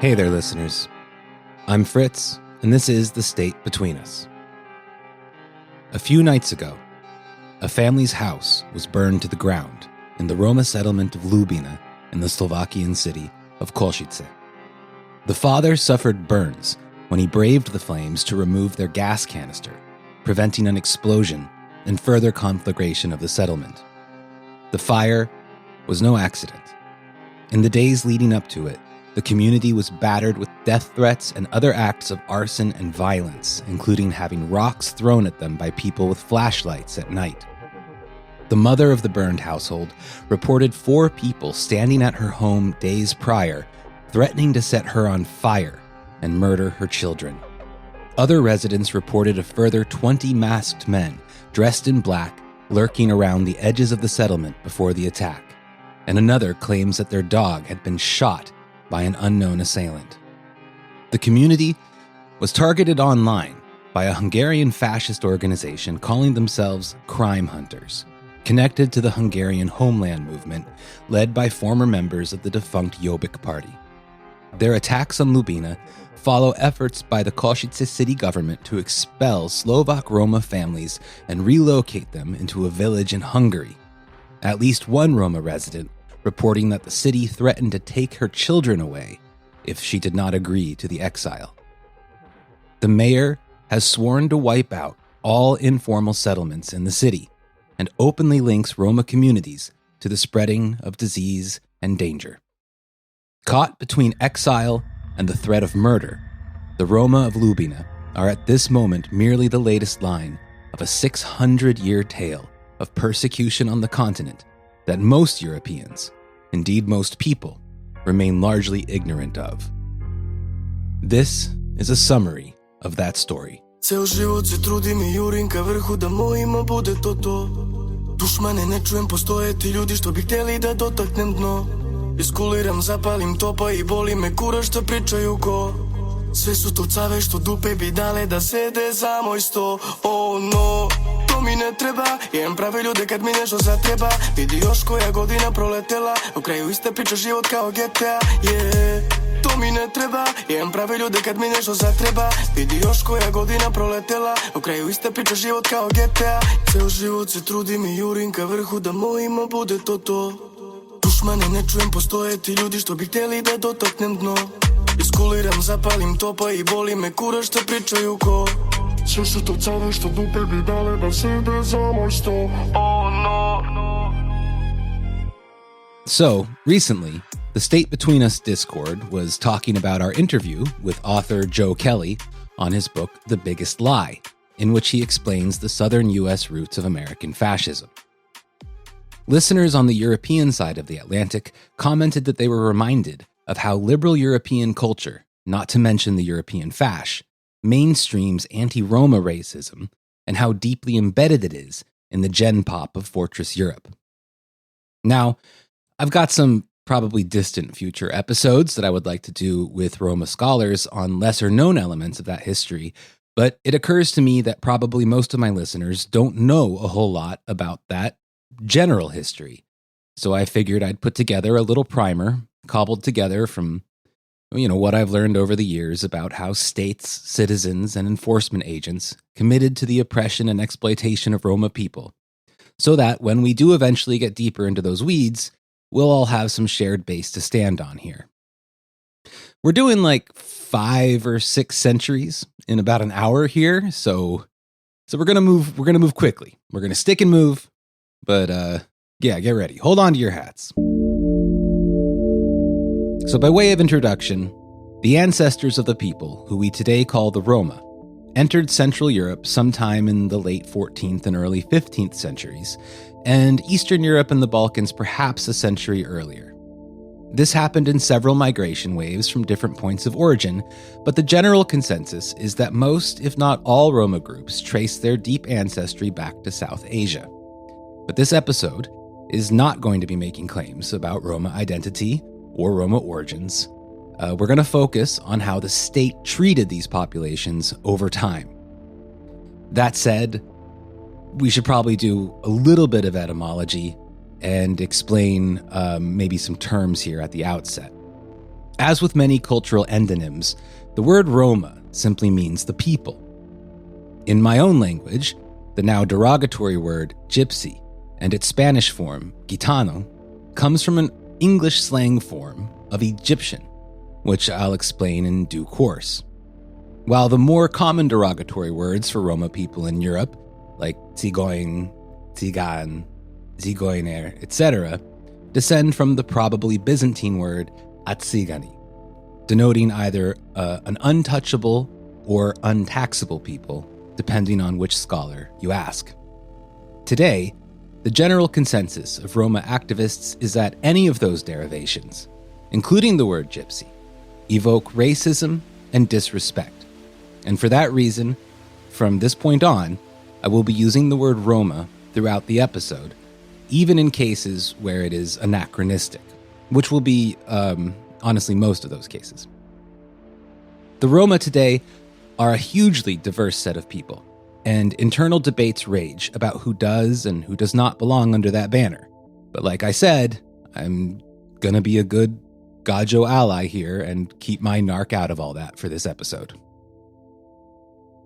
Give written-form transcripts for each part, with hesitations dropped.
Hey there, listeners. I'm Fritz, and this is The State Between Us. A few nights ago, a family's house was burned to the ground in the Roma settlement of Lubina in the Slovakian city of Košice. The father suffered burns when he braved the flames to remove their gas canister, preventing an explosion and further conflagration of the settlement. The fire was no accident. In the days leading up to it, the community was battered with death threats and other acts of arson and violence, including having rocks thrown at them by people with flashlights at night. The mother of the burned household reported 4 people standing at her home days prior, threatening to set her on fire and murder her children. Other residents reported a further 20 masked men dressed in black lurking around the edges of the settlement before the attack, and another claims that their dog had been shot by an unknown assailant. The community was targeted online by a Hungarian fascist organization calling themselves Crime Hunters, connected to the Hungarian homeland movement led by former members of the defunct Jobbik party. Their attacks on Lubina follow efforts by the Košice city government to expel Slovak Roma families and relocate them into a village in Hungary. At least one Roma resident reporting that the city threatened to take her children away if she did not agree to the exile. The mayor has sworn to wipe out all informal settlements in the city and openly links Roma communities to the spreading of disease and danger. Caught between exile and the threat of murder, the Roma of Lubina are at this moment merely the latest line of a 600-year tale of persecution on the continent that most Europeans, indeed most people, remain largely ignorant of. This is a summary of that story. Ceo život se trudim I jurim ka vrhu da mojima bude to. Dušmane ne čujem, postoje ti ljudi što bi htjeli da dotaknem dno. Iskuliram, zapalim topa I boli me kura što pričaju ko. Sve su to cave što dupe bi dale da sede za moj sto. Oh no, to mi ne treba. Jem prave ljude kad mi nešto zatreba. Vidi još koja godina proletela. U kraju iste priča život kao GTA. Yeah, to mi ne treba. Jem prave ljude kad mi nešto zatreba. Vidi još koja godina proletela. U kraju iste priča život kao GTA. Ceo život se trudim I jurim ka vrhu da mojima bude to. Dušmane ne čujem, postoje ti ljudi što bi htjeli da dotaknem dno. Iskuliram, zapalim topa I boli me kura što pričaju ko. Sve su to cave što dupe bi dale da sede za moj sto. Oh no. So, recently, the State Between Us Discord was talking about our interview with author Joe Kelly on his book The Biggest Lie, in which he explains the southern U.S. roots of American fascism. Listeners on the European side of the Atlantic commented that they were reminded of how liberal European culture, not to mention the European fash, mainstreams anti-Roma racism and how deeply embedded it is in the gen pop of Fortress Europe. Now, I've got some probably distant future episodes that I would like to do with Roma scholars on lesser-known elements of that history, but it occurs to me that probably most of my listeners don't know a whole lot about that general history. So I figured I'd put together a little primer, cobbled together from, what I've learned over the years about how states, citizens, and enforcement agents committed to the oppression and exploitation of Roma people, so that when we do eventually get deeper into those weeds, we'll all have some shared base to stand on here. We're doing like 5 or 6 centuries in about an hour here, so we're gonna move quickly. We're gonna stick and move, but yeah, get ready. Hold on to your hats. So by way of introduction, the ancestors of the people, who we today call the Roma, entered Central Europe sometime in the late 14th and early 15th centuries, and Eastern Europe and the Balkans perhaps a century earlier. This happened in several migration waves from different points of origin, but the general consensus is that most, if not all, Roma groups trace their deep ancestry back to South Asia. But this episode is not going to be making claims about Roma identity or Roma origins. We're going to focus on how the state treated these populations over time. That said, we should probably do a little bit of etymology and explain maybe some terms here at the outset. As with many cultural endonyms, the word Roma simply means the people. In my own language, the now derogatory word gypsy and its Spanish form, gitano, comes from an English slang form of Egyptian, which I'll explain in due course. While the more common derogatory words for Roma people in Europe, like Tsigoin, Tsigan, Zigoiner, etc., descend from the probably Byzantine word atsigani, denoting either an untouchable or untaxable people, depending on which scholar you ask. Today, the general consensus of Roma activists is that any of those derivations, including the word gypsy, evoke racism and disrespect. And for that reason, from this point on, I will be using the word Roma throughout the episode, even in cases where it is anachronistic, which will be, honestly, most of those cases. The Roma today are a hugely diverse set of people, and internal debates rage about who does and who does not belong under that banner. But like I said, I'm gonna be a good Gajo ally here and keep my narc out of all that for this episode.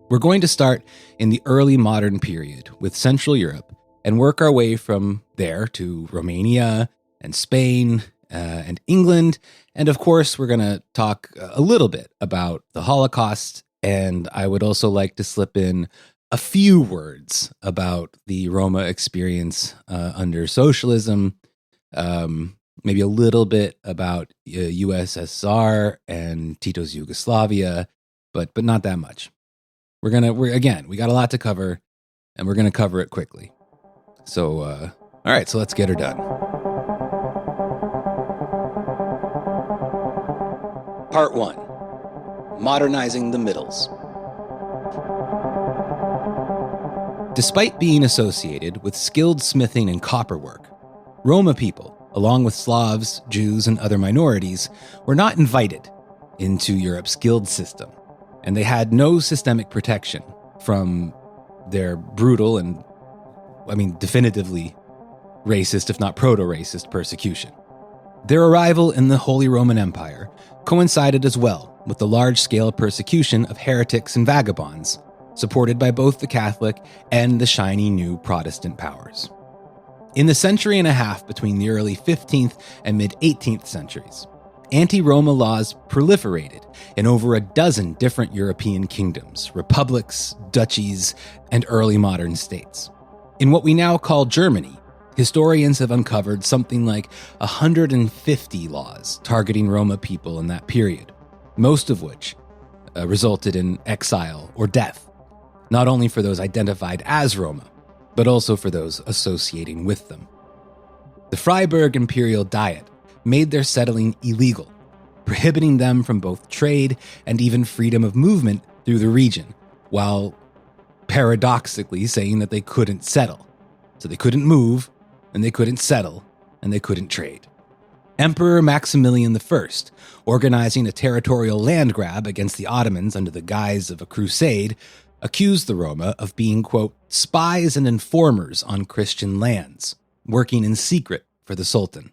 We're going to start in the early modern period with Central Europe and work our way from there to Romania and Spain and England. And of course, we're going to talk a little bit about the Holocaust. And I would also like to slip in a few words about the Roma experience under socialism, maybe a little bit about USSR and Tito's Yugoslavia, but not that much. We got a lot to cover, and we're going to cover it quickly. So, all right, so let's get her done. Part 1. Modernizing the Middles. Despite being associated with skilled smithing and copperwork, Roma people, along with Slavs, Jews, and other minorities, were not invited into Europe's guild system, and they had no systemic protection from their brutal and, definitively racist, if not proto-racist, persecution. Their arrival in the Holy Roman Empire coincided as well with the large-scale persecution of heretics and vagabonds, supported by both the Catholic and the shiny new Protestant powers. In the century and a half between the early 15th and mid-18th centuries, anti-Roma laws proliferated in over a dozen different European kingdoms, republics, duchies, and early modern states. In what we now call Germany, historians have uncovered something like 150 laws targeting Roma people in that period, most of which resulted in exile or death, not only for those identified as Roma, but also for those associating with them. The Freiburg Imperial Diet made their settling illegal, prohibiting them from both trade and even freedom of movement through the region, while paradoxically saying that they couldn't settle. So they couldn't move, and they couldn't settle, and they couldn't trade. Emperor Maximilian I, organizing a territorial land grab against the Ottomans under the guise of a crusade, accused the Roma of being, quote, spies and informers on Christian lands, working in secret for the Sultan.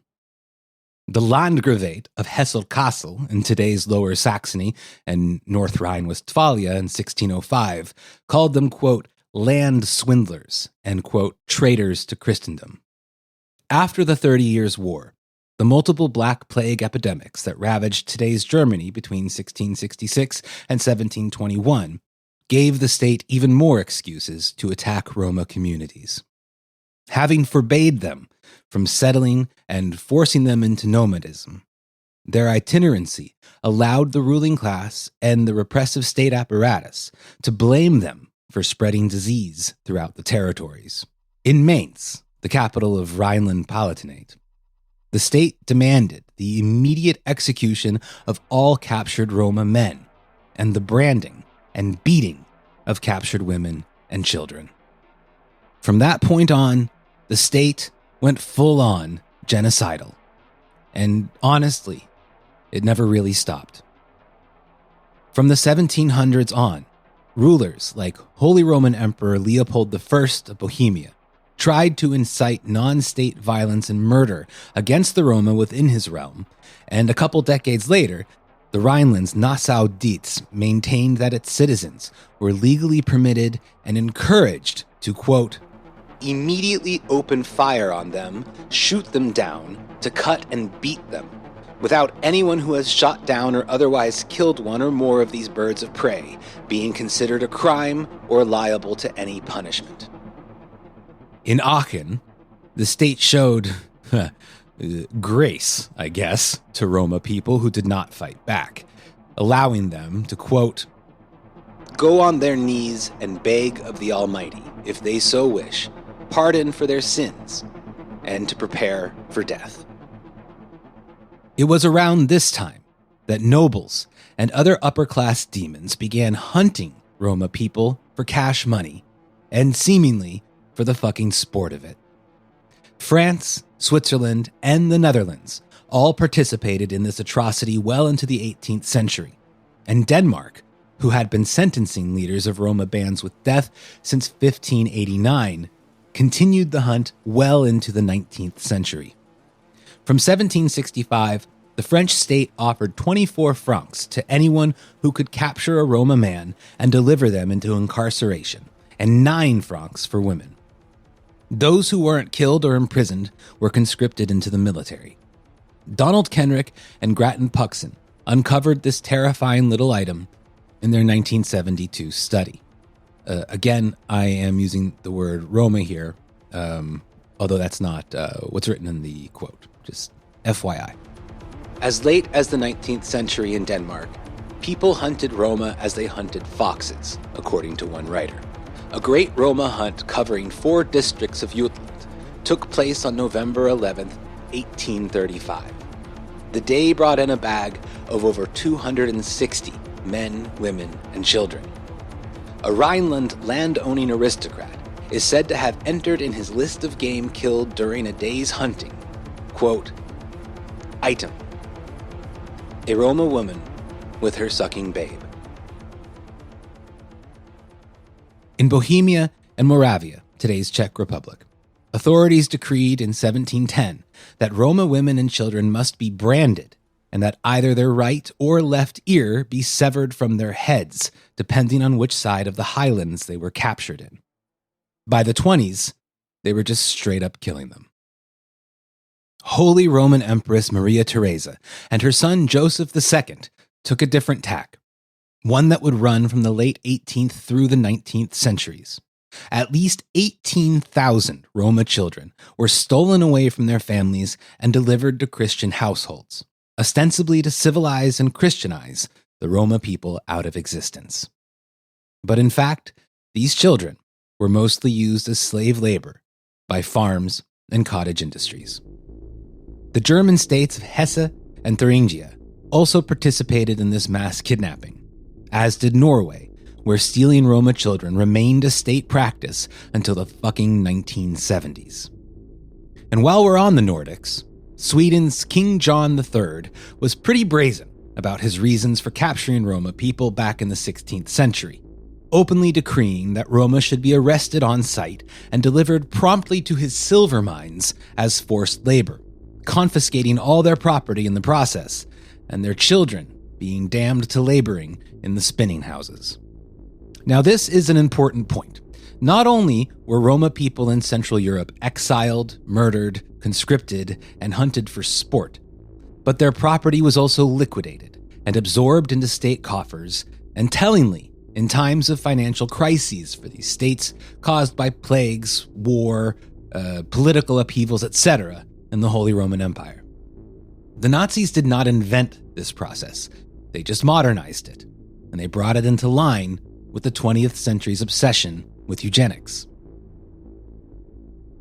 The Landgravate of Hesse-Kassel in today's Lower Saxony and North Rhine-Westphalia in 1605 called them, quote, land swindlers and, quote, traitors to Christendom. After the 30 Years' War, the multiple Black Plague epidemics that ravaged today's Germany between 1666 and 1721 gave the state even more excuses to attack Roma communities. Having forbade them from settling and forcing them into nomadism, their itinerancy allowed the ruling class and the repressive state apparatus to blame them for spreading disease throughout the territories. In Mainz, the capital of Rhineland-Palatinate, the state demanded the immediate execution of all captured Roma men and the branding and beating of captured women and children. From that point on, the state went full-on genocidal. And honestly, it never really stopped. From the 1700s on, rulers like Holy Roman Emperor Leopold I of Bohemia tried to incite non-state violence and murder against the Roma within his realm, and a couple decades later, the Rhineland's Nassau-Dietz maintained that its citizens were legally permitted and encouraged to, quote, immediately open fire on them, shoot them down, to cut and beat them, without anyone who has shot down or otherwise killed one or more of these birds of prey being considered a crime or liable to any punishment. In Aachen, the state showed grace, I guess, to Roma people who did not fight back, allowing them to, quote, go on their knees and beg of the Almighty, if they so wish, pardon for their sins, and to prepare for death. It was around this time that nobles and other upper-class demons began hunting Roma people for cash money, and seemingly for the fucking sport of it. France, Switzerland, and the Netherlands all participated in this atrocity well into the 18th century, and Denmark, who had been sentencing leaders of Roma bands with death since 1589, continued the hunt well into the 19th century. From 1765, the French state offered 24 francs to anyone who could capture a Roma man and deliver them into incarceration, and 9 francs for women. Those who weren't killed or imprisoned were conscripted into the military. Donald Kenrick and Grattan Puxon uncovered this terrifying little item in their 1972 study. Again, I am using the word Roma here, although that's not what's written in the quote, just FYI. As late as the 19th century in Denmark, people hunted Roma as they hunted foxes, according to one writer. A great Roma hunt covering 4 districts of Jutland took place on November 11, 1835. The day brought in a bag of over 260 men, women, and children. A Rhineland land-owning aristocrat is said to have entered in his list of game killed during a day's hunting, quote, item, a Roma woman with her sucking babe. In Bohemia and Moravia, today's Czech Republic, authorities decreed in 1710 that Roma women and children must be branded and that either their right or left ear be severed from their heads, depending on which side of the highlands they were captured in. By the 20s, they were just straight up killing them. Holy Roman Empress Maria Theresa and her son Joseph II took a different tack, one that would run from the late 18th through the 19th centuries. At least 18,000 Roma children were stolen away from their families and delivered to Christian households, ostensibly to civilize and Christianize the Roma people out of existence. But in fact, these children were mostly used as slave labor by farms and cottage industries. The German states of Hesse and Thuringia also participated in this mass kidnapping, as did Norway, where stealing Roma children remained a state practice until the fucking 1970s. And while we're on the Nordics, Sweden's King John III was pretty brazen about his reasons for capturing Roma people back in the 16th century, openly decreeing that Roma should be arrested on sight and delivered promptly to his silver mines as forced labor, confiscating all their property in the process, and their children being damned to laboring in the spinning houses. Now, this is an important point. Not only were Roma people in Central Europe exiled, murdered, conscripted, and hunted for sport, but their property was also liquidated and absorbed into state coffers, and tellingly, in times of financial crises for these states caused by plagues, war, political upheavals, etc., in the Holy Roman Empire. The Nazis did not invent this process. They just modernized it, and they brought it into line with the 20th century's obsession with eugenics.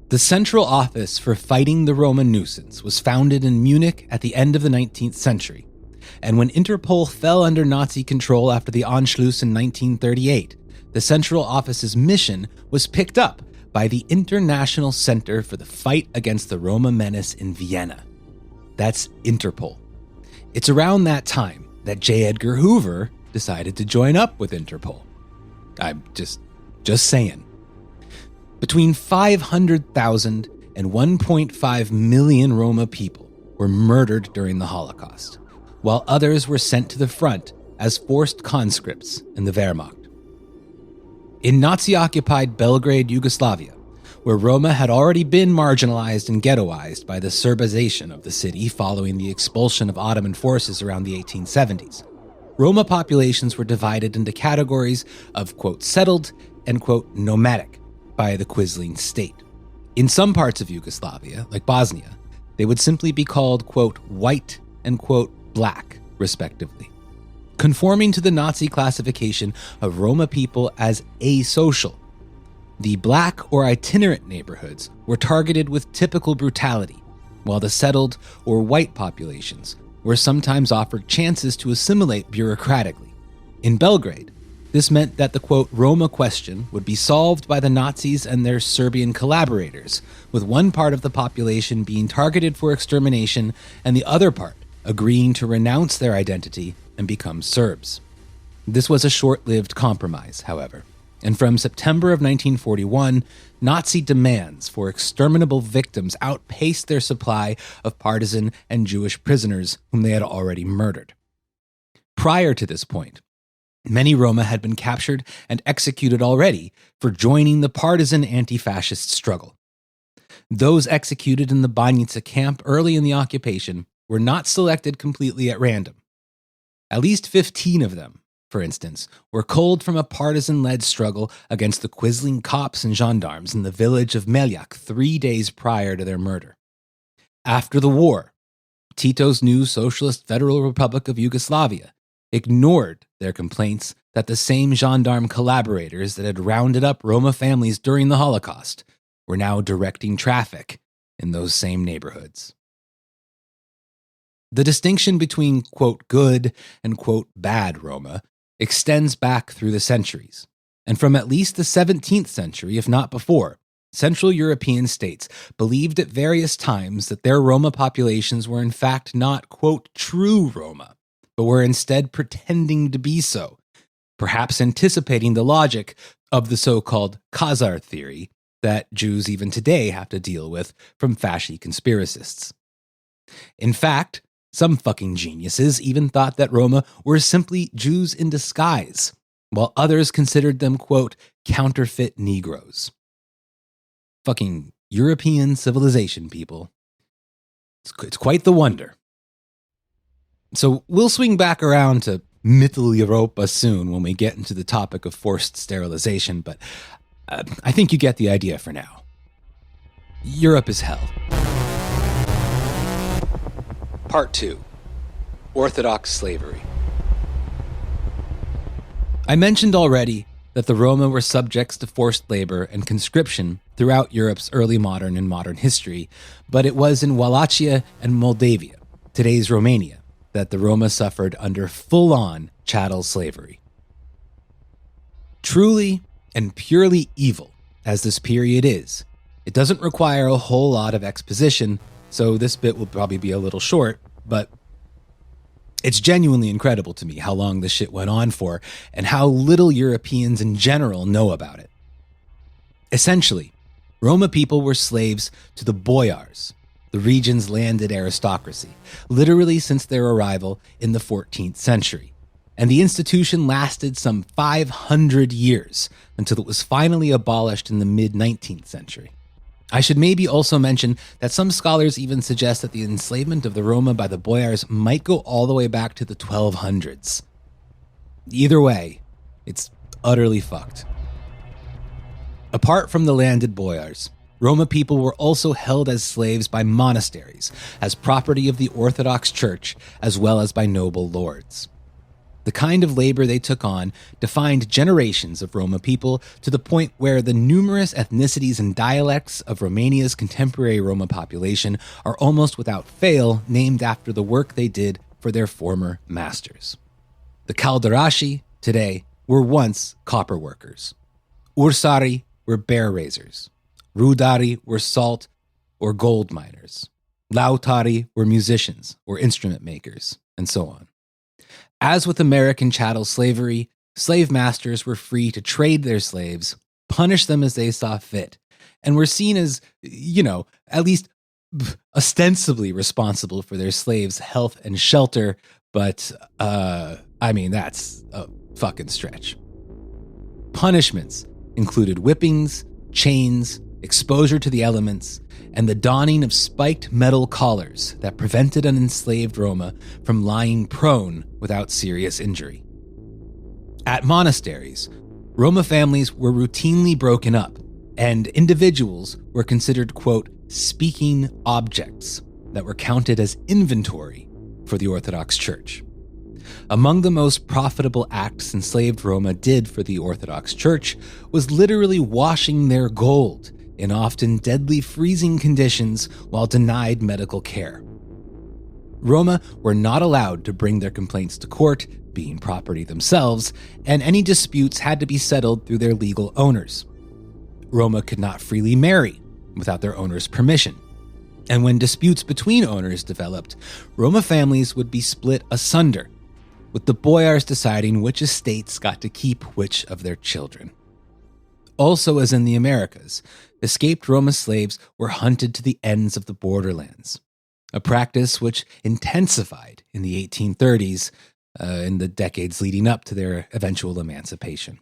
The Central Office for Fighting the Roma Nuisance was founded in Munich at the end of the 19th century, and when Interpol fell under Nazi control after the Anschluss in 1938, the Central Office's mission was picked up by the International Center for the Fight Against the Roma Menace in Vienna. That's Interpol. It's around that time that J. Edgar Hoover decided to join up with Interpol. I'm just saying. Between 500,000 and 1.5 million Roma people were murdered during the Holocaust, while others were sent to the front as forced conscripts in the Wehrmacht. In Nazi-occupied Belgrade, Yugoslavia, where Roma had already been marginalized and ghettoized by the Serbization of the city following the expulsion of Ottoman forces around the 1870s, Roma populations were divided into categories of, quote, settled and, quote, nomadic by the Quisling state. In some parts of Yugoslavia, like Bosnia, they would simply be called, quote, white and, quote, black, respectively, conforming to the Nazi classification of Roma people as asocial. The black or itinerant neighborhoods were targeted with typical brutality, while the settled or white populations were sometimes offered chances to assimilate bureaucratically. In Belgrade, this meant that the, quote, Roma question would be solved by the Nazis and their Serbian collaborators, with one part of the population being targeted for extermination and the other part agreeing to renounce their identity and become Serbs. This was a short-lived compromise, however, and from September of 1941, Nazi demands for exterminable victims outpaced their supply of partisan and Jewish prisoners whom they had already murdered. Prior to this point, many Roma had been captured and executed already for joining the partisan anti-fascist struggle. Those executed in the Banjica camp early in the occupation were not selected completely at random. At least 15 of them, for instance, were culled from a partisan-led struggle against the Quisling cops and gendarmes in the village of Meljak 3 days prior to their murder. After the war, Tito's new Socialist Federal Republic of Yugoslavia ignored their complaints that the same gendarme collaborators that had rounded up Roma families during the Holocaust were now directing traffic in those same neighborhoods. The distinction between, quote, good and, quote, bad Roma extends back through the centuries, and from at least the 17th century, if not before, Central European states believed at various times that their Roma populations were in fact not, quote, true Roma, but were instead pretending to be so, perhaps anticipating the logic of the so-called Khazar theory that Jews even today have to deal with from fasci conspiracists. In fact, some fucking geniuses even thought that Roma were simply Jews in disguise, while others considered them, quote, counterfeit Negroes. Fucking European civilization, people. It's quite the wonder. So we'll swing back around to Mitteleuropa soon when we get into the topic of forced sterilization, but I think you get the idea for now. Europe is hell. Part 2. Orthodox slavery. I mentioned already that the Roma were subjects to forced labor and conscription throughout Europe's early modern and modern history, but it was in Wallachia and Moldavia, today's Romania, that the Roma suffered under full-on chattel slavery. Truly and purely evil as this period is, it doesn't require a whole lot of exposition, so this bit will probably be a little short, but it's genuinely incredible to me how long this shit went on for and how little Europeans in general know about it. Essentially, Roma people were slaves to the boyars, the region's landed aristocracy, literally since their arrival in the 14th century. And the institution lasted some 500 years until it was finally abolished in the mid-19th century. I should maybe also mention that some scholars even suggest that the enslavement of the Roma by the boyars might go all the way back to the 1200s. Either way, it's utterly fucked. Apart from the landed boyars, Roma people were also held as slaves by monasteries, as property of the Orthodox Church, as well as by noble lords. The kind of labor they took on defined generations of Roma people to the point where the numerous ethnicities and dialects of Romania's contemporary Roma population are almost without fail named after the work they did for their former masters. The Calderashi, today, were once copper workers. Ursari were bear raisers. Rudari were salt or gold miners. Lautari were musicians or instrument makers, and so on. As with American chattel slavery, slave masters were free to trade their slaves, punish them as they saw fit, and were seen as, at least ostensibly responsible for their slaves' health and shelter, but, that's a fucking stretch. Punishments included whippings, chains, exposure to the elements, and the donning of spiked metal collars that prevented an enslaved Roma from lying prone without serious injury. At monasteries, Roma families were routinely broken up, and individuals were considered, quote, speaking objects that were counted as inventory for the Orthodox Church. Among the most profitable acts enslaved Roma did for the Orthodox Church was literally washing their gold in often deadly freezing conditions while denied medical care. Roma were not allowed to bring their complaints to court, being property themselves, and any disputes had to be settled through their legal owners. Roma could not freely marry without their owner's permission. And when disputes between owners developed, Roma families would be split asunder, with the boyars deciding which estates got to keep which of their children. Also, as in the Americas, escaped Roma slaves were hunted to the ends of the borderlands, a practice which intensified in the 1830s, in the decades leading up to their eventual emancipation.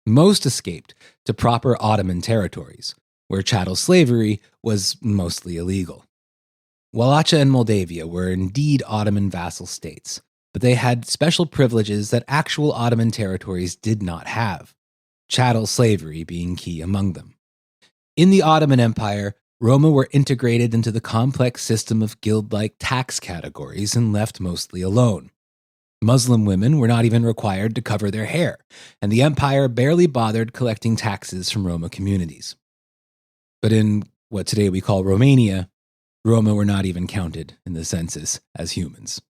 Most escaped to proper Ottoman territories, where chattel slavery was mostly illegal. Wallachia and Moldavia were indeed Ottoman vassal states, but they had special privileges that actual Ottoman territories did not have, chattel slavery being key among them. In the Ottoman Empire, Roma were integrated into the complex system of guild-like tax categories and left mostly alone. Muslim women were not even required to cover their hair, and the empire barely bothered collecting taxes from Roma communities. But in what today we call Romania, Roma were not even counted in the census as humans.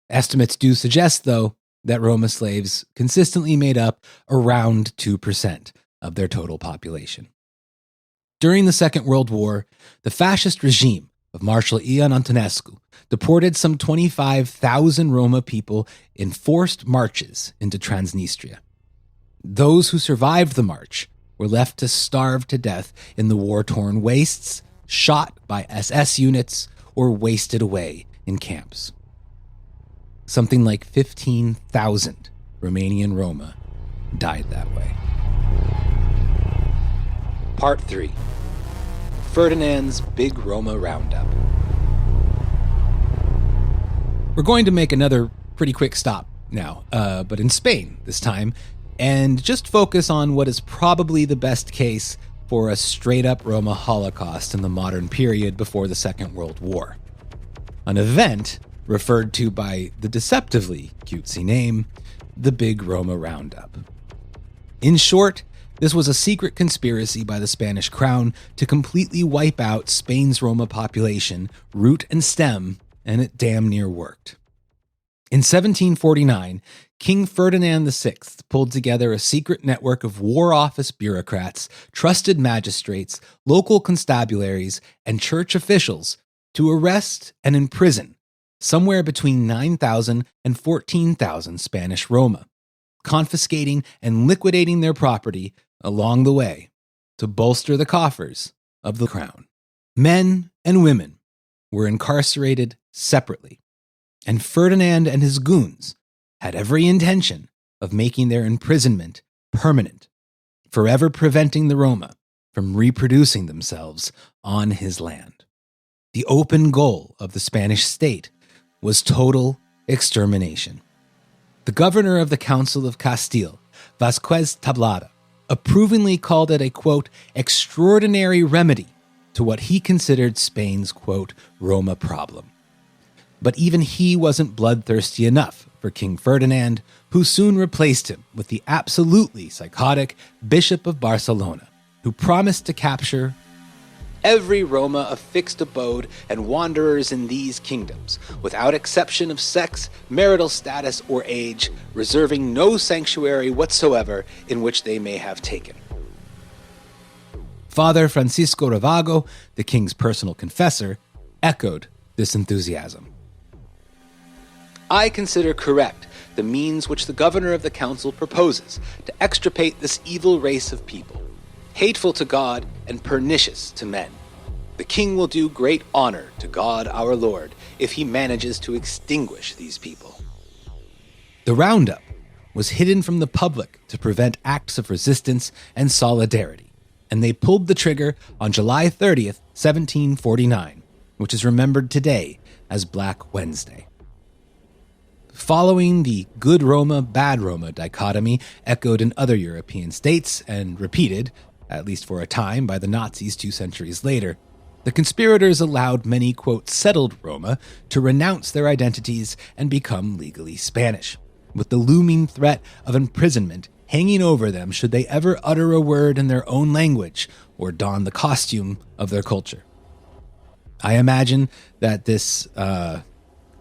Estimates do suggest, though, that Roma slaves consistently made up around 2% of their total population. During the Second World War, the fascist regime of Marshal Ion Antonescu deported some 25,000 Roma people in forced marches into Transnistria. Those who survived the march were left to starve to death in the war-torn wastes, shot by SS units, or wasted away in camps. Something like 15,000 Romanian Roma died that way. Part 3. Ferdinand's Big Roma Roundup. We're going to make another pretty quick stop now, but in Spain this time, and just focus on what is probably the best case for a straight-up Roma Holocaust in the modern period before the Second World War. An event referred to by the deceptively cutesy name, the Big Roma Roundup. In short, this was a secret conspiracy by the Spanish crown to completely wipe out Spain's Roma population, root and stem, and it damn near worked. In 1749, King Ferdinand VI pulled together a secret network of war office bureaucrats, trusted magistrates, local constabularies, and church officials to arrest and imprison somewhere between 9,000 and 14,000 Spanish Roma, confiscating and liquidating their property along the way to bolster the coffers of the crown. Men and women were incarcerated separately, and Ferdinand and his goons had every intention of making their imprisonment permanent, forever preventing the Roma from reproducing themselves on his land. The open goal of the Spanish state was total extermination. The governor of the Council of Castile, Vasquez Tablada, approvingly called it a, quote, extraordinary remedy to what he considered Spain's, quote, Roma problem. But even he wasn't bloodthirsty enough for King Ferdinand, who soon replaced him with the absolutely psychotic Bishop of Barcelona, who promised to capture every Roma of fixed abode and wanderers in these kingdoms, without exception of sex, marital status, or age, reserving no sanctuary whatsoever in which they may have taken. Father Francisco Ravago, the king's personal confessor, echoed this enthusiasm. I consider correct the means which the governor of the council proposes to extirpate this evil race of people. hateful to God and pernicious to men. The king will do great honor to God our Lord if he manages to extinguish these people. The roundup was hidden from the public to prevent acts of resistance and solidarity, and they pulled the trigger on July 30th, 1749, which is remembered today as Black Wednesday. Following the good Roma, bad Roma dichotomy echoed in other European states and repeated, at least for a time, by the Nazis 2 centuries later, the conspirators allowed many, quote, settled Roma to renounce their identities and become legally Spanish, with the looming threat of imprisonment hanging over them should they ever utter a word in their own language or don the costume of their culture. I imagine that this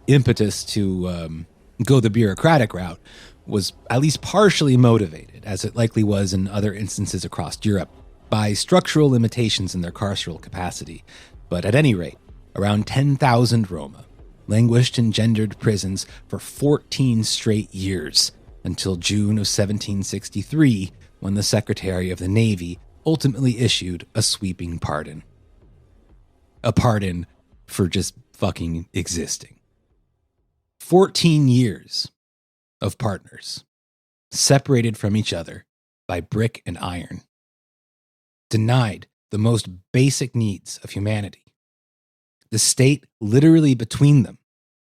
impetus to go the bureaucratic route was at least partially motivated, as it likely was in other instances across Europe, by structural limitations in their carceral capacity. But at any rate, around 10,000 Roma languished in gendered prisons for 14 straight years until June of 1763, when the Secretary of the Navy ultimately issued a sweeping pardon. A pardon for just fucking existing. 14 years of partners, separated from each other by brick and iron, denied the most basic needs of humanity. The state literally between them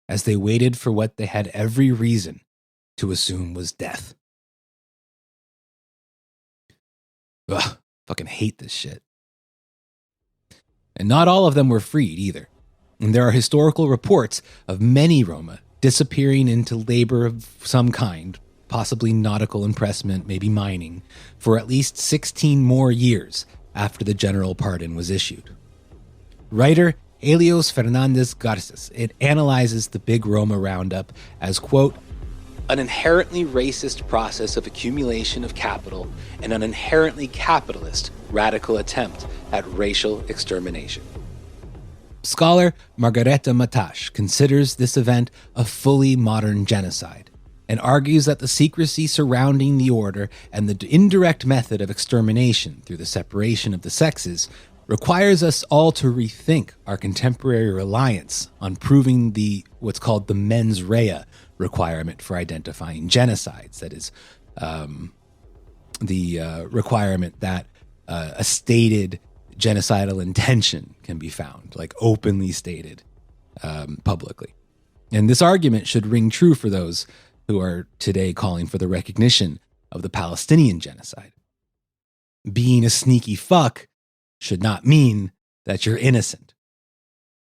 as they waited for what they had every reason to assume was death. Ugh, fucking hate this shit. And not all of them were freed either. And there are historical reports of many Roma disappearing into labor of some kind, possibly nautical impressment, maybe mining, for at least 16 more years after the general pardon was issued. Writer Elios Fernandez Garces, it analyzes the Big Roma Roundup as, quote, an inherently racist process of accumulation of capital and an inherently capitalist radical attempt at racial extermination. Scholar Margareta Matash considers this event a fully modern genocide and argues that the secrecy surrounding the order and the indirect method of extermination through the separation of the sexes requires us all to rethink our contemporary reliance on proving what's called the mens rea requirement for identifying genocides. That is, the requirement that a stated genocidal intention can be found, like openly stated publicly. And this argument should ring true for those who are today calling for the recognition of the Palestinian genocide. Being a sneaky fuck should not mean that you're innocent.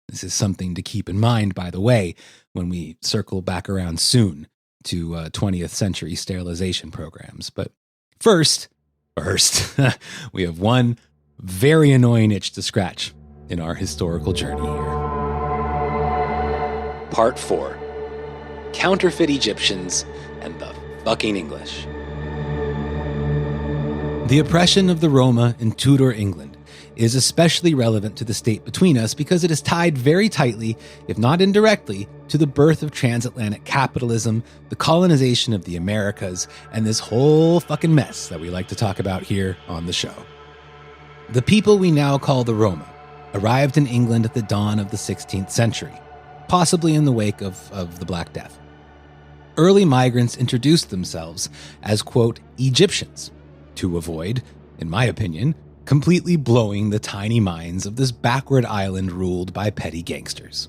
This is something to keep in mind, by the way, when we circle back around soon to 20th century sterilization programs. But first, we have one very annoying itch to scratch in our historical journey here. Part 4. Counterfeit Egyptians and the fucking English. The oppression of the Roma in Tudor England is especially relevant to the state between us because it is tied very tightly, if not indirectly, to the birth of transatlantic capitalism, the colonization of the Americas, and this whole fucking mess that we like to talk about here on the show. The people we now call the Roma arrived in England at the dawn of the 16th century, possibly in the wake of the Black Death. Early migrants introduced themselves as, quote, Egyptians, to avoid, in my opinion, completely blowing the tiny minds of this backward island ruled by petty gangsters.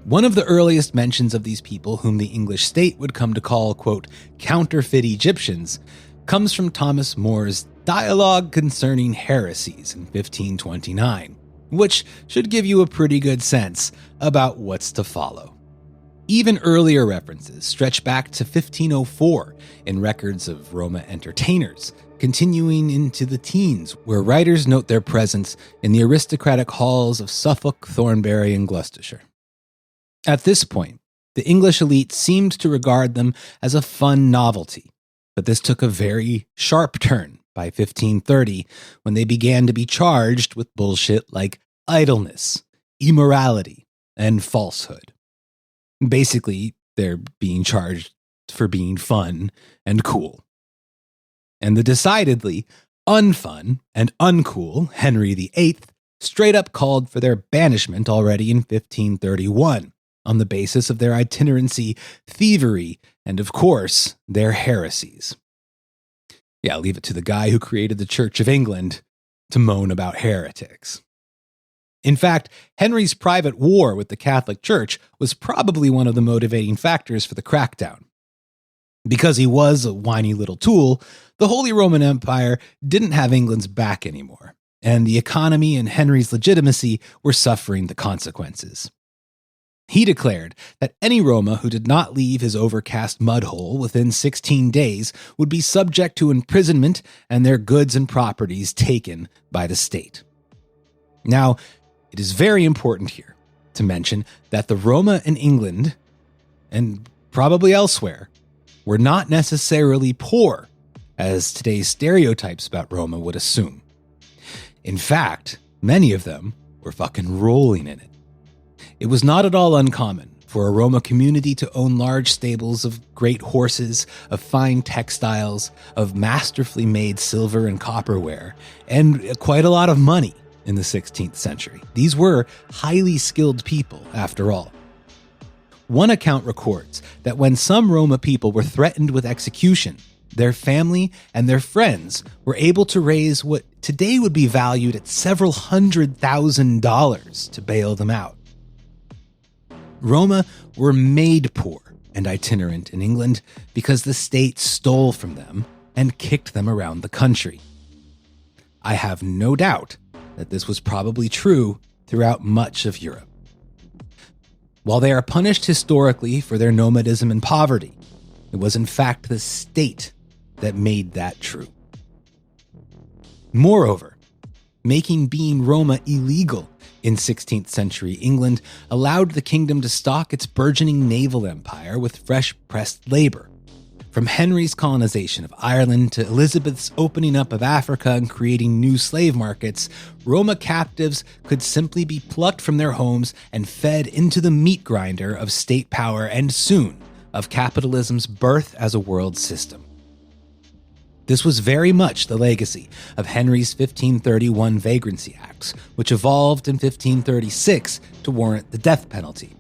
One of the earliest mentions of these people, whom the English state would come to call, quote, counterfeit Egyptians, comes from Thomas More's Dialogue Concerning Heresies in 1529, which should give you a pretty good sense about what's to follow. Even earlier references stretch back to 1504 in records of Roma entertainers, continuing into the teens, where writers note their presence in the aristocratic halls of Suffolk, Thornbury, and Gloucestershire. At this point, the English elite seemed to regard them as a fun novelty, but this took a very sharp turn by 1530, when they began to be charged with bullshit like idleness, immorality, and falsehood. Basically, they're being charged for being fun and cool. And the decidedly unfun and uncool Henry VIII straight up called for their banishment already in 1531 on the basis of their itinerancy, thievery, and of course, their heresies. Yeah, leave it to the guy who created the Church of England to moan about heretics. In fact, Henry's private war with the Catholic Church was probably one of the motivating factors for the crackdown. Because he was a whiny little tool, the Holy Roman Empire didn't have England's back anymore, and the economy and Henry's legitimacy were suffering the consequences. He declared that any Roma who did not leave his overcast mudhole within 16 days would be subject to imprisonment and their goods and properties taken by the state. Now, it is very important here to mention that the Roma in England, and probably elsewhere, were not necessarily poor, as today's stereotypes about Roma would assume. In fact, many of them were fucking rolling in it. It was not at all uncommon for a Roma community to own large stables of great horses, of fine textiles, of masterfully made silver and copperware, and quite a lot of money in the 16th century. These were highly skilled people, after all. One account records that when some Roma people were threatened with execution, their family and their friends were able to raise what today would be valued at several $100,000 to bail them out. Roma were made poor and itinerant in England because the state stole from them and kicked them around the country. I have no doubt that this was probably true throughout much of Europe. While they are punished historically for their nomadism and poverty, it was in fact the state that made that true. Moreover, making being Roma illegal in 16th century England allowed the kingdom to stock its burgeoning naval empire with fresh pressed labor. From Henry's colonization of Ireland to Elizabeth's opening up of Africa and creating new slave markets, Roma captives could simply be plucked from their homes and fed into the meat grinder of state power and soon of capitalism's birth as a world system. This was very much the legacy of Henry's 1531 Vagrancy Acts, which evolved in 1536 to warrant the death penalty.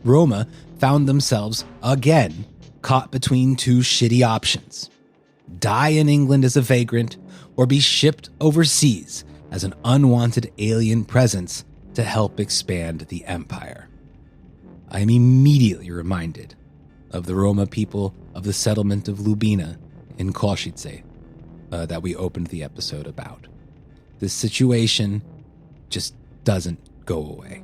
Roma found themselves, again, caught between two shitty options: die in England as a vagrant, or be shipped overseas as an unwanted alien presence to help expand the empire. I am immediately reminded of the Roma people of the settlement of Lubina in Košice that we opened the episode about. This situation just doesn't go away.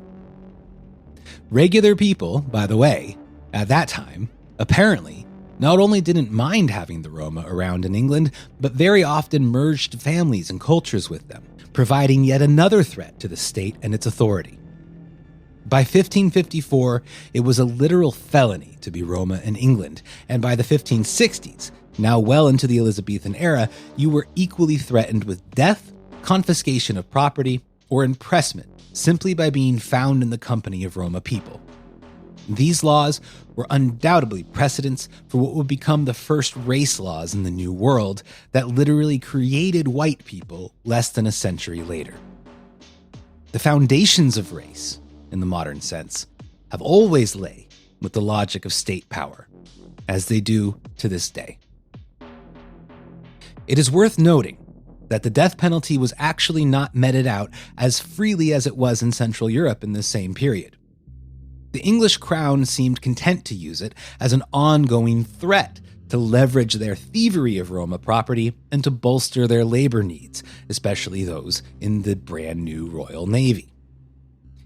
Regular people, by the way, at that time, apparently not only didn't mind having the Roma around in England, but very often merged families and cultures with them, providing yet another threat to the state and its authority. By 1554, it was a literal felony to be Roma in England, and by the 1560s, now well into the Elizabethan era, you were equally threatened with death, confiscation of property, or impressment simply by being found in the company of Roma people. These laws were undoubtedly precedents for what would become the first race laws in the New World that literally created white people less than a century later. The foundations of race, in the modern sense, have always lay with the logic of state power, as they do to this day. It is worth noting that the death penalty was actually not meted out as freely as it was in Central Europe in this same period. The English crown seemed content to use it as an ongoing threat to leverage their thievery of Roma property and to bolster their labor needs, especially those in the brand new Royal Navy.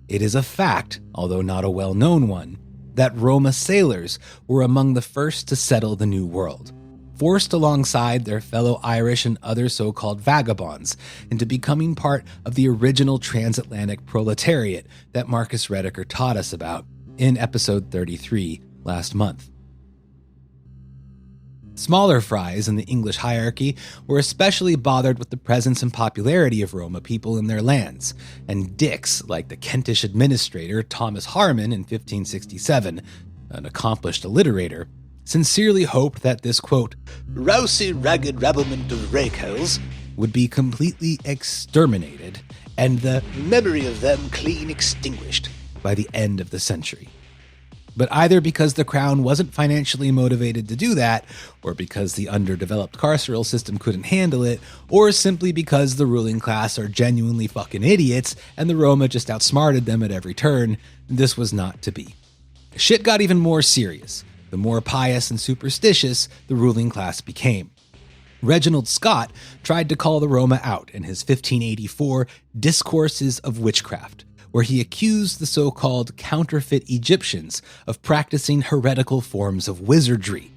It is a fact, although not a well-known one, that Roma sailors were among the first to settle the New World, forced alongside their fellow Irish and other so-called vagabonds into becoming part of the original transatlantic proletariat that Marcus Rediker taught us about in episode 33 last month. Smaller fries in the English hierarchy were especially bothered with the presence and popularity of Roma people in their lands, and dicks like the Kentish administrator Thomas Harmon in 1567, an accomplished alliterator, sincerely hoped that this, quote, "rousy, ragged rabblement of rakehells would be completely exterminated and the memory of them clean extinguished by the end of the century. But either because the crown wasn't financially motivated to do that, or because the underdeveloped carceral system couldn't handle it, or simply because the ruling class are genuinely fucking idiots and the Roma just outsmarted them at every turn, this was not to be. Shit got even more serious, the more pious and superstitious the ruling class became. Reginald Scott tried to call the Roma out in his 1584 Discourses of Witchcraft, where he accused the so-called counterfeit Egyptians of practicing heretical forms of wizardry.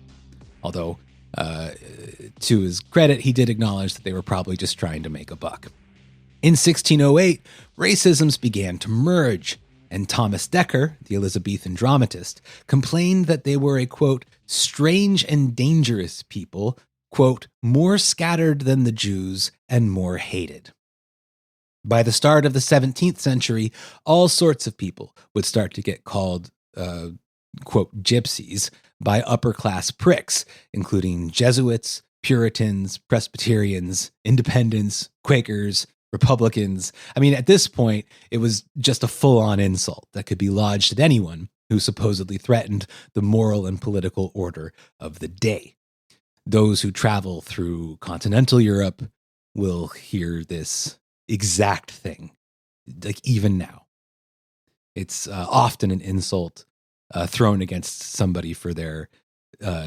Although, to his credit, he did acknowledge that they were probably just trying to make a buck. In 1608, racisms began to merge, and Thomas Dekker, the Elizabethan dramatist, complained that they were a, quote, strange and dangerous people, quote, more scattered than the Jews and more hated. By the start of the 17th century, all sorts of people would start to get called, quote, gypsies by upper-class pricks, including Jesuits, Puritans, Presbyterians, Independents, Quakers, Republicans. I mean, at this point, it was just a full-on insult that could be lodged at anyone who supposedly threatened the moral and political order of the day. Those who travel through continental Europe will hear this exact thing, like even now. It's often an insult thrown against somebody for their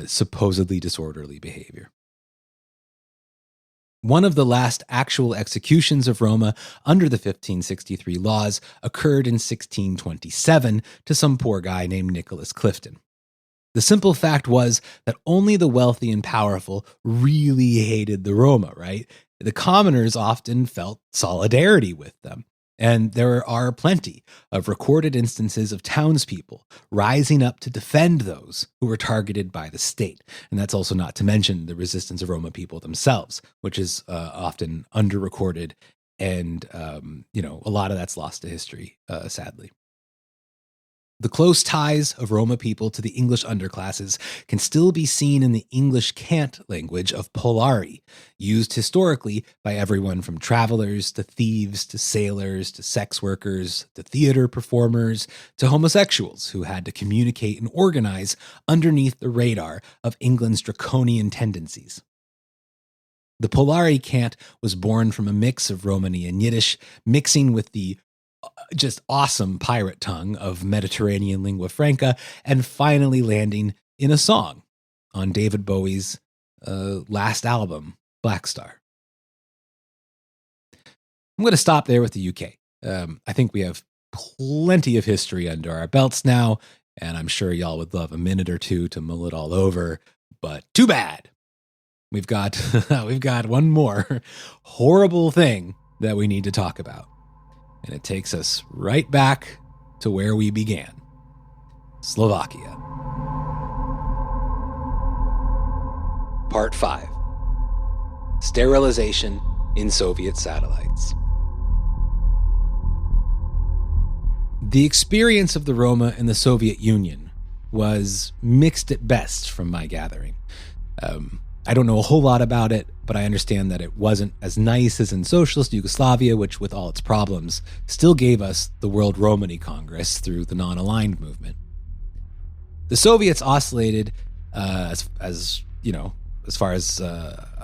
supposedly disorderly behavior. One of the last actual executions of Roma under the 1563 laws occurred in 1627 to some poor guy named Nicholas Clifton. The simple fact was that only the wealthy and powerful really hated the Roma, right? The commoners often felt solidarity with them. And there are plenty of recorded instances of townspeople rising up to defend those who were targeted by the state. And that's also not to mention the resistance of Roma people themselves, which is often under-recorded. And, a lot of that's lost to history, sadly. The close ties of Roma people to the English underclasses can still be seen in the English cant language of Polari, used historically by everyone from travelers to thieves to sailors to sex workers to theater performers to homosexuals who had to communicate and organize underneath the radar of England's draconian tendencies. The Polari cant was born from a mix of Romani and Yiddish, mixing with the just awesome pirate tongue of Mediterranean lingua franca, and finally landing in a song on David Bowie's last album, Black Star. I'm going to stop there with the UK. I think we have plenty of history under our belts now, and I'm sure y'all would love a minute or two to mull it all over, but too bad. We've got one more horrible thing that we need to talk about. And it takes us right back to where we began, Slovakia. Part 5. Sterilization in Soviet satellites. The experience of the Roma in the Soviet Union was mixed at best from my gathering. I don't know a whole lot about it, but I understand that it wasn't as nice as in socialist Yugoslavia, which, with all its problems, still gave us the World Romani Congress through the non-aligned movement. The Soviets oscillated, as far as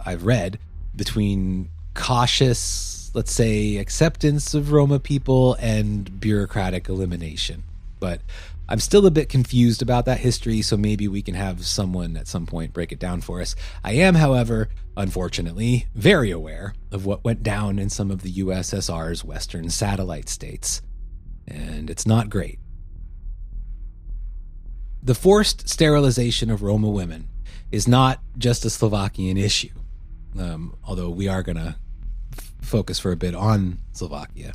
I've read, between cautious, let's say, acceptance of Roma people and bureaucratic elimination. But I'm still a bit confused about that history, so maybe we can have someone at some point break it down for us. I am, however, unfortunately, very aware of what went down in some of the USSR's Western satellite states, and it's not great. The forced sterilization of Roma women is not just a Slovakian issue, although we are going to focus for a bit on Slovakia.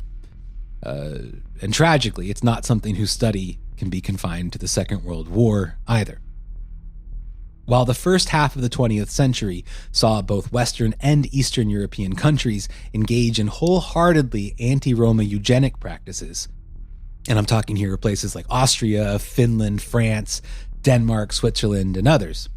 And tragically, it's not something whose study can be confined to the Second World War either. While the first half of the 20th century saw both Western and Eastern European countries engage in wholeheartedly anti-Roma eugenic practices, and I'm talking here of places like Austria, Finland, France, Denmark, Switzerland, and others,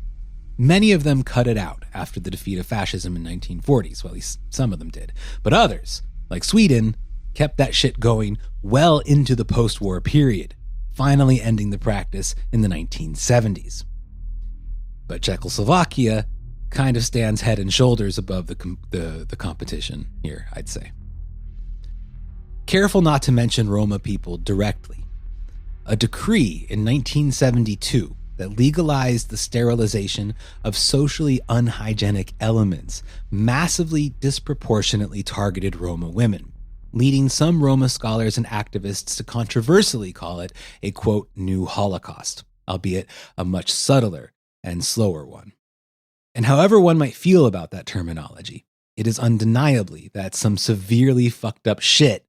Many of them cut it out after the defeat of fascism in 1940s, well, at least some of them did. But others, like Sweden, kept that shit going well into the post-war period, finally ending the practice in the 1970s. But Czechoslovakia kind of stands head and shoulders above the competition here, I'd say. Careful not to mention Roma people directly. A decree in 1972 that legalized the sterilization of socially unhygienic elements massively disproportionately targeted Roma women, leading some Roma scholars and activists to controversially call it a, quote, new Holocaust, albeit a much subtler and slower one. And however one might feel about that terminology, it is undeniably that some severely fucked up shit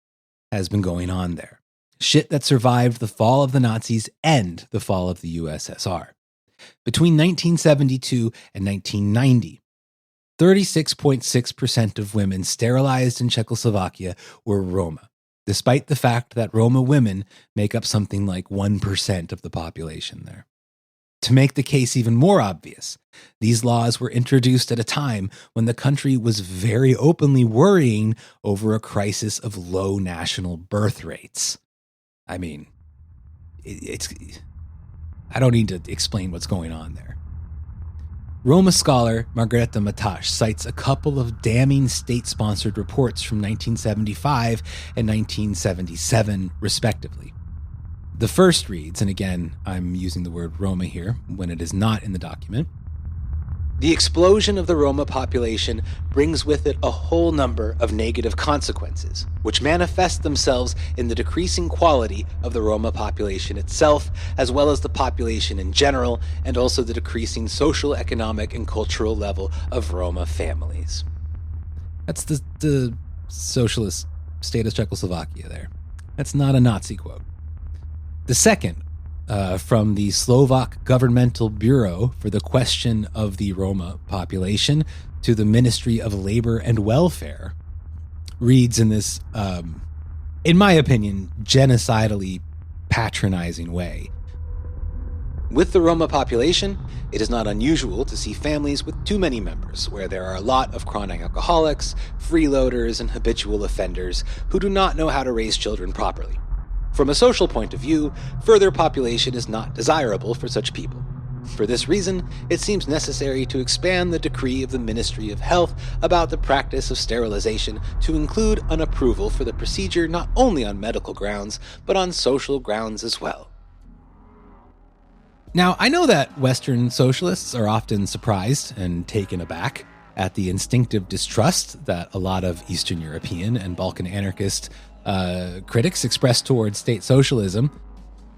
has been going on there. Shit that survived the fall of the Nazis and the fall of the USSR. Between 1972 and 1990, 36.6% of women sterilized in Czechoslovakia were Roma, despite the fact that Roma women make up something like 1% of the population there. To make the case even more obvious, these laws were introduced at a time when the country was very openly worrying over a crisis of low national birth rates. I mean, I don't need to explain what's going on there. Roma scholar Margareta Matash cites a couple of damning state-sponsored reports from 1975 and 1977, respectively. The first reads, and again, I'm using the word Roma here when it is not in the document, "The explosion of the Roma population brings with it a whole number of negative consequences, which manifest themselves in the decreasing quality of the Roma population itself, as well as the population in general, and also the decreasing social, economic, and cultural level of Roma families." That's the socialist state of Czechoslovakia there. That's not a Nazi quote. The second, from the Slovak Governmental Bureau for the Question of the Roma Population to the Ministry of Labor and Welfare, reads in this, in my opinion, genocidally patronizing way. "With the Roma population, it is not unusual to see families with too many members, where there are a lot of chronic alcoholics, freeloaders, and habitual offenders who do not know how to raise children properly. From a social point of view, further population is not desirable for such people. For this reason, it seems necessary to expand the decree of the Ministry of Health about the practice of sterilization to include an approval for the procedure not only on medical grounds, but on social grounds as well." Now, I know that Western socialists are often surprised and taken aback at the instinctive distrust that a lot of Eastern European and Balkan anarchist critics express towards state socialism,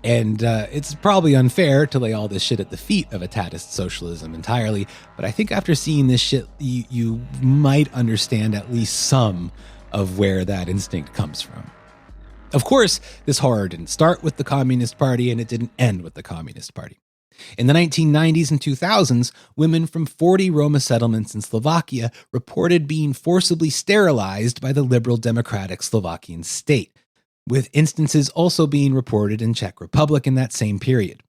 and it's probably unfair to lay all this shit at the feet of etatist socialism entirely, but I think after seeing this shit, you might understand at least some of where that instinct comes from. Of course, this horror didn't start with the Communist Party, and it didn't end with the Communist Party. In the 1990s and 2000s, women from 40 Roma settlements in Slovakia reported being forcibly sterilized by the liberal democratic Slovakian state, with instances also being reported in Czech Republic in that same period.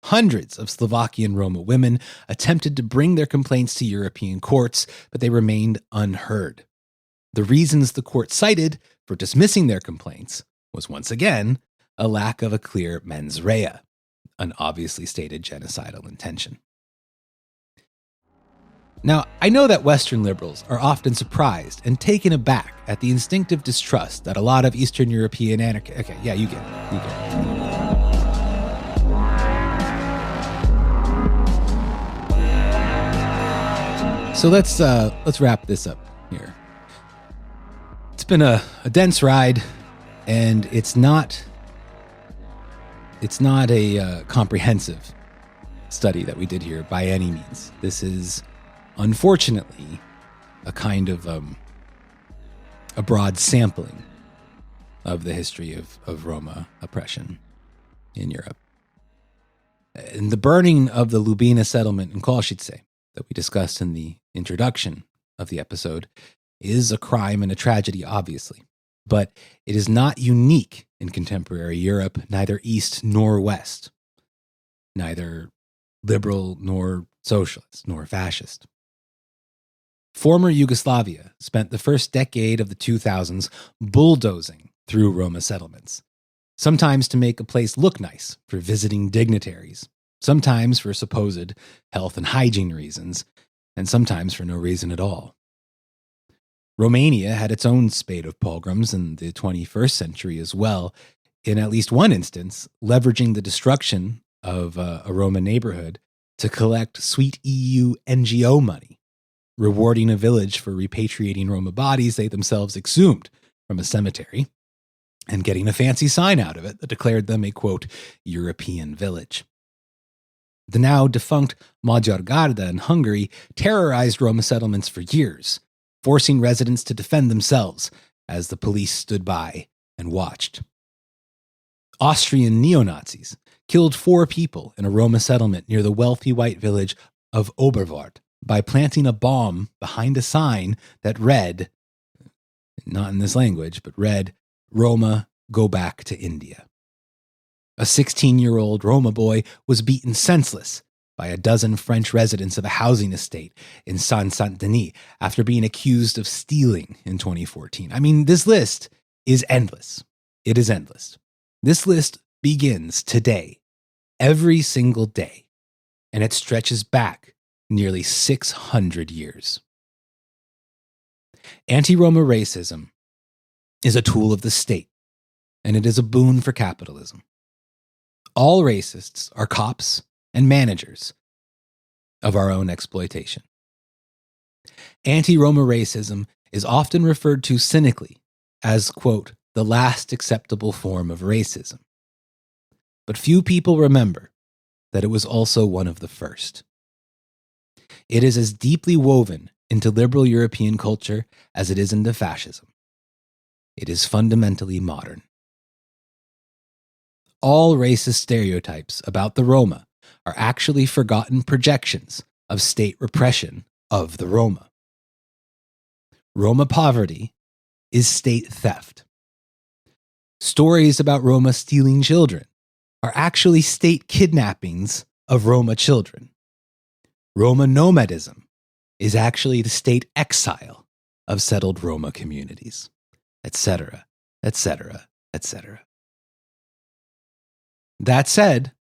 Hundreds of Slovakian Roma women attempted to bring their complaints to European courts, but they remained unheard. The reasons the court cited for dismissing their complaints was once again a lack of a clear mens rea, an obviously stated genocidal intention. Now, I know that Western liberals are often surprised and taken aback at the instinctive distrust that a lot of Eastern European anarchists... Okay, yeah, you get it. So let's wrap this up here. It's been a dense ride, and it's not a comprehensive study that we did here by any means. This is, unfortunately, a kind of a broad sampling of the history of Roma oppression in Europe. And the burning of the Lubina settlement in Košice that we discussed in the introduction of the episode is a crime and a tragedy, obviously. But it is not unique in contemporary Europe, neither East nor West, neither liberal nor socialist nor fascist. Former Yugoslavia spent the first decade of the 2000s bulldozing through Roma settlements, sometimes to make a place look nice for visiting dignitaries, sometimes for supposed health and hygiene reasons, and sometimes for no reason at all. Romania had its own spate of pogroms in the 21st century as well, in at least one instance, leveraging the destruction of a Roma neighborhood to collect sweet EU NGO money, rewarding a village for repatriating Roma bodies they themselves exhumed from a cemetery, and getting a fancy sign out of it that declared them a, quote, European village. The now defunct Magyar Garda in Hungary terrorized Roma settlements for years, forcing residents to defend themselves as the police stood by and watched. Austrian neo-Nazis killed 4 people in a Roma settlement near the wealthy white village of Oberwart by planting a bomb behind a sign that read, not in this language, but read, Roma, go back to India. A 16-year-old Roma boy was beaten senseless by a dozen French residents of a housing estate in Saint-Denis after being accused of stealing in 2014. I mean, this list is endless. It is endless. This list begins today, every single day, and it stretches back nearly 600 years. Anti-Roma racism is a tool of the state, and it is a boon for capitalism. All racists are cops and managers of our own exploitation. Anti-Roma racism is often referred to cynically as, quote, the last acceptable form of racism. But few people remember that it was also one of the first. It is as deeply woven into liberal European culture as it is into fascism. It is fundamentally modern. All racist stereotypes about the Roma are actually forgotten projections of state repression of the Roma. Roma poverty is state theft. Stories about Roma stealing children are actually state kidnappings of Roma children. Roma nomadism is actually the state exile of settled Roma communities, etc., etc., etc. That said,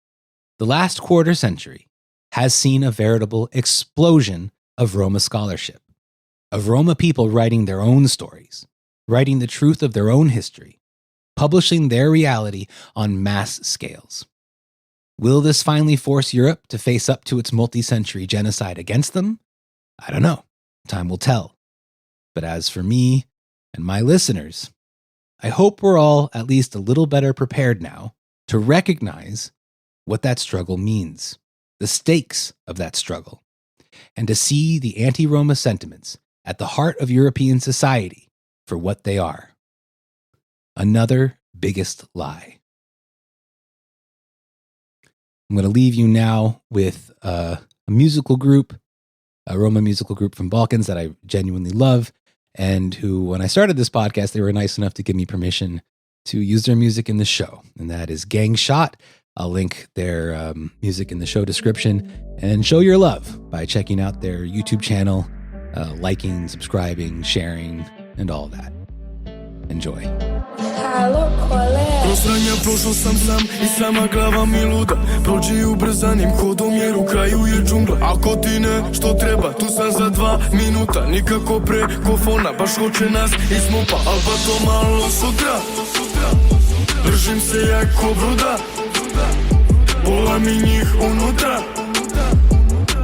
the last quarter century has seen a veritable explosion of Roma scholarship, of Roma people writing their own stories, writing the truth of their own history, publishing their reality on mass scales. Will this finally force Europe to face up to its multi-century genocide against them? I don't know. Time will tell. But as for me and my listeners, I hope we're all at least a little better prepared now to recognize what that struggle means, the stakes of that struggle, and to see the anti-Roma sentiments at the heart of European society for what they are. Another biggest lie. I'm going to leave you now with a musical group, a Roma musical group from Balkans that I genuinely love, and who, when I started this podcast, they were nice enough to give me permission to use their music in the show, and that is Gang Shot. I'll link their music in the show description, and show your love by checking out their YouTube channel, liking, subscribing, sharing, and all that. Enjoy. Prosranja prošao sam i sama glava mi luda. Prođi ubrzanim hodom jer u kraju je džungla. Ako ti nešto treba, tu sam za 2 minuta. Nikako preko fona, baš hoće nas ismupa. Al pa to malo sutra. Držim se jako bruda. Pola mi njih unutra.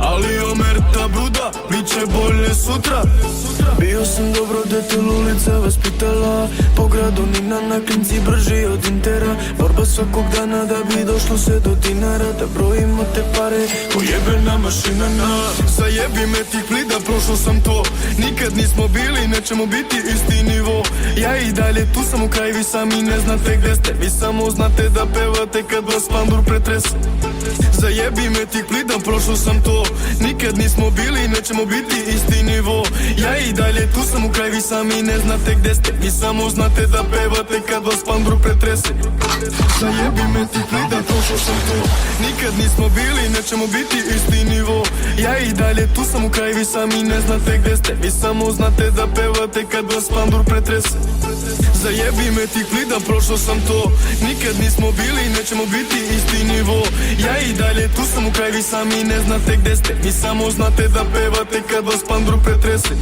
Ali omerta bruda, bit će bolje sutra. Bio sam dobro dete, ulica vas pitala. Po gradu Nina na klinci brži od Intera. Borba svakog dana da bi došlo se do dinara. Da brojimo te pare, ko jebena mašina na. Zajebi me tih plida, prošao sam to. Nikad nismo bili, nećemo biti isti nivo. Ja i dalje tu sam u kraju, vi sami ne znate gde ste. Vi samo znate da pevate kad vas pandur pretrese. Zajebi me tih plida, prošao sam to. Nikad nismo bili, nećemo biti isti nivo. Ja i dalje tu sam u kraju, vi sami ne znate gde ste. Vi samo znate da pevate kad vas pandur pretrese. Zajebi me tih plida, prošao prošao sam to. Nikad nismo bili, nećemo biti isti nivo. Ja i dalje tu sam u kraj, vi sami ne znate gde ste. Vi samo znate da pevate kad vas pandur pretrese. Zajebi me tih plida, prošao sam to. Nikad nismo bili, nećemo biti isti nivo. Ja i dalje tu sam u kraj, vi sami ne znate gde ste. Vi samo znate da pevate kad vas pandur pretrese.